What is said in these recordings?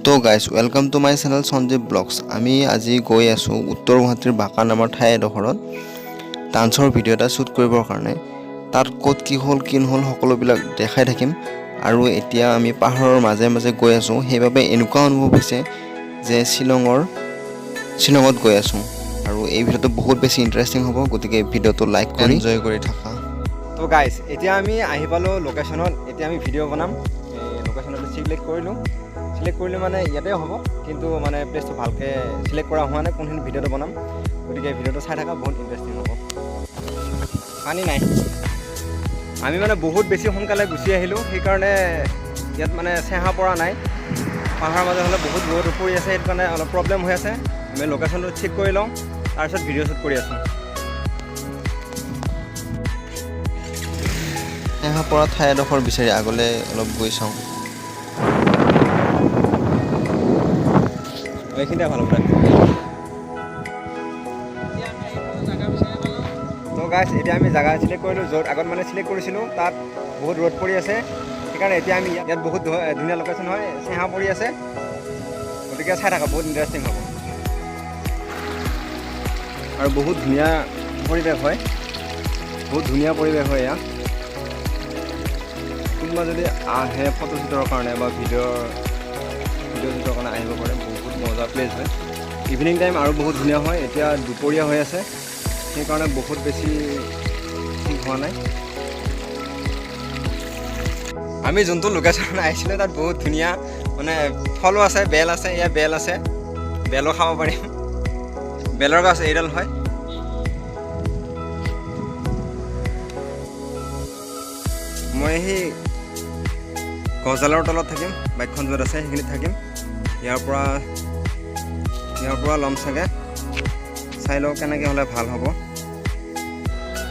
তো guys welcome to my channel Sanjeev vlogs. আমি আজি গৈ আছোঁ উত্তৰ গুৱাহাটীৰ বাঁকা নামৰ ঠাই এডোখৰত ডান্সৰ ভিডিঅ' এটা শ্বুট কৰিবৰ কাৰণে। তাত ক'ত কি হ'ল সকলোবিলাক দেখাই থাকিম। আৰু এতিয়া আমি পাহাৰৰ মাজে মাজে গৈ আছোঁ, সেইবাবে এনেকুৱা অনুভৱ হৈছে যে শ্বিলঙত গৈ আছোঁ। আৰু এই ভিডিঅ'টো বহুত বেছি ইণ্টাৰেষ্টিং হ'ব, গতিকে ভিডিঅ'টো লাইক কৰি এনজয় কৰি থাকা। তো গাইজ এতিয়া আমি আহি পালোঁ লোকেশ্যনত। এতিয়া আমি ভিডিঅ' বনাম। লোকেশ্যনটো চিলেক্ট কৰিলোঁ মানে ইয়াতে হ'ব, কিন্তু মানে প্লেচটো ভালকৈ চিলেক্ট কৰা হোৱা নাই, কোনখিনি ভিডিঅ'টো বনাম। গতিকে ভিডিঅ'টো চাই থকা, বহুত ইণ্টাৰেষ্টিং হ'ব। পানী নাই, আমি মানে বহুত বেছি সোনকালে গুচি আহিলোঁ, সেইকাৰণে ইয়াত মানে চেহা পৰা নাই। পাহাৰৰ মাজে হ'লে বহুত ৰ'দ পৰি আছে, সেইটো কাৰণে অলপ প্ৰব্লেম হৈ আছে। আমি লোকেশ্যনটো চেক কৰি লওঁ, তাৰপিছত ভিডিঅ' শ্বুট কৰি আছোঁ। চেহা পৰা ঠাই এডোখৰ বিচাৰি আগলৈ অলপ গৈ চাওঁ। এইখিনিতে ভাল হ'ব। তো গাইজ এতিয়া আমি জেগা চিলেক্ট কৰিলোঁ, য'ত আগত মানে চিলেক্ট কৰিছিলোঁ তাত বহুত ৰ'দ পৰি আছে, সেইকাৰণে এতিয়া আমি ইয়াত বহুত ধুনীয়া লোকেশ্যন হয়, চেহা পৰি আছে। গতিকে চাই থাকা, বহুত ইণ্টাৰেষ্টিং হ'ব আৰু বহুত ধুনীয়া পৰিৱেশ হয়, এয়া। কোনোবা যদি আহে ফটো শ্বুটৰ কাৰণে বা ভিডিঅ' শ্বুটৰ কাৰণে আহিব পাৰে, বহুত মজা প্লেচ হয়। ইভিনিং টাইম আৰু বহুত ধুনীয়া হয়। এতিয়া দুপৰীয়া হৈ আছে, সেইকাৰণে বহুত বেছি ঠিক হোৱা নাই। আমি যোনটো লোকেশ্যনত আহিছিলোঁ তাত বহুত ধুনীয়া মানে ফলো আছে, বেল আছে, এয়া বেল আছে, বেলো খাব পাৰিম। বেলৰ গছ এইডাল হয়। মই সেই গছডালৰ তলত থাকিম, বাইকখন য'ত আছে সেইখিনিত থাকিম। ইয়াৰ পৰা ল'ম চাগে, চাই লওঁ কেনেকৈ হ'লে ভাল হ'ব।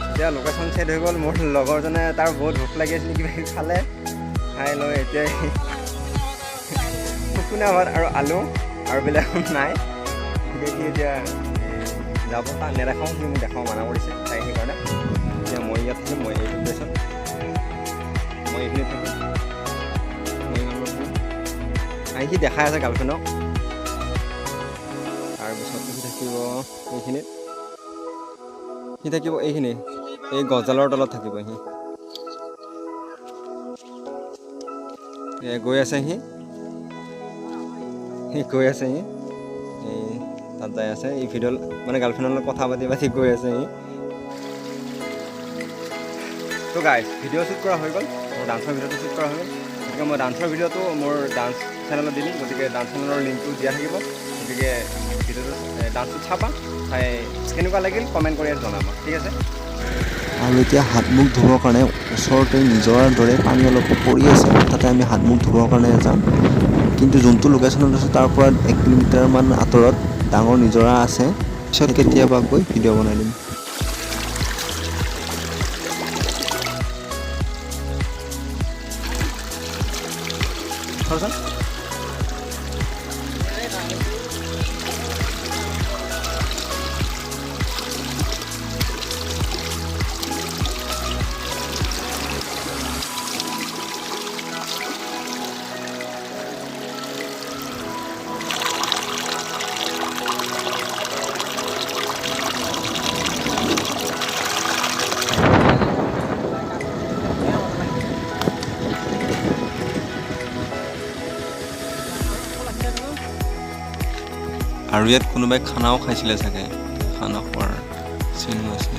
এতিয়া লোকেশ্যন ছেট হৈ গ'ল। মোৰ লগৰজনে তাৰ বহুত ভোক লাগি আছিল, কিবা খালে, খাই লৈ এতিয়া শুকুনা ভাত আৰু আলু আৰু বেলেগ নাই। সি এতিয়া যাব, তাক নেদেখাওঁ, সি মোক দেখাওঁ মানা কৰিছে তাই, সেইকাৰণে এতিয়া মই ইয়াত থাকিম। মই এইটো প্লেচত, মই এইখিনিত থাকিম। সি দেখাই আছে গাৰ্লফ্ৰেণ্ডক। তাৰপিছত সি থাকিব এইখিনিত, এইখিনি এই গছডালৰ তলত থাকিব। সি গৈ আছে, সি এই তাত যাই আছে। এই ভিডিঅ' মানে গাৰ্লফ্ৰেণ্ডৰ লগত কথা পাতি গৈ আছে সি। তো গাইজ ভিডিঅ' শ্বুট কৰা হৈ গ'ল, মোৰ ডান্সৰ ভিডিঅ'টো শ্বুট কৰা হৈ গ'ল। গতিকে মই ডান্সৰ ভিডিঅ'টো মোৰ ডান্স চেনেলত দি দিম, গতিকে ডান্স চেনেলৰ লিংকটো দিয়া থাকিব। গতিকে ভিডিঅ'টো ডান্সটো চাবা, চাই কেনেকুৱা লাগিল কমেণ্ট কৰি জনাবা, ঠিক আছে। আৰু এতিয়া হাত মুখ ধুবৰ কাৰণে ওচৰতে নিজৰাৰ দৰে পানী অলপ পৰি আছে, তাতে আমি হাত মুখ ধুবৰ কাৰণে যাম। কিন্তু যোনটো লোকেশ্যনত আছে তাৰ পৰা 1 কিলোমিটাৰমান আঁতৰত ডাঙৰ নিজৰা আছে, পিছত কেতিয়াবা গৈ ভিডিঅ' বনাই দিম। আৰু ইয়াত কোনোবাই খানাও খাইছিলে চাগে, খানা খোৱাৰ চিনো আছে।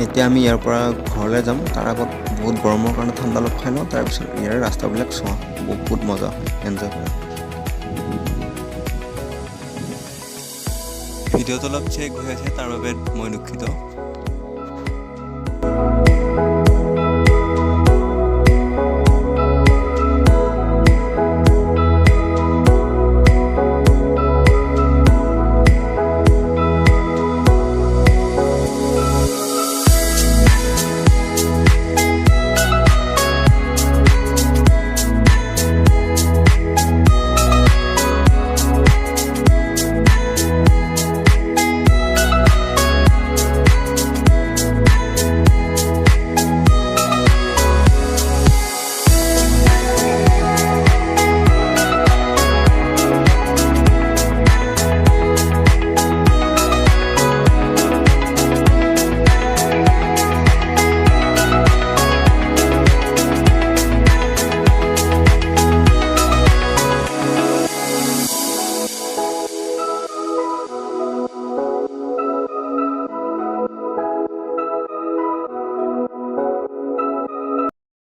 এতিয়া আমি ইয়াৰ পৰা ঘৰলৈ যাম, তাৰ আগত বহুত গৰমৰ কাৰণে ঠাণ্ডা অলপ খাই লওঁ, তাৰপিছত ইয়াৰ ৰাস্তাবিলাক চোৱা, বহুত মজা হয়, এনজয় কৰা। ভিডিঅ'টো অলপ চেক হৈ আছে, তাৰ বাবে মই দুখিত।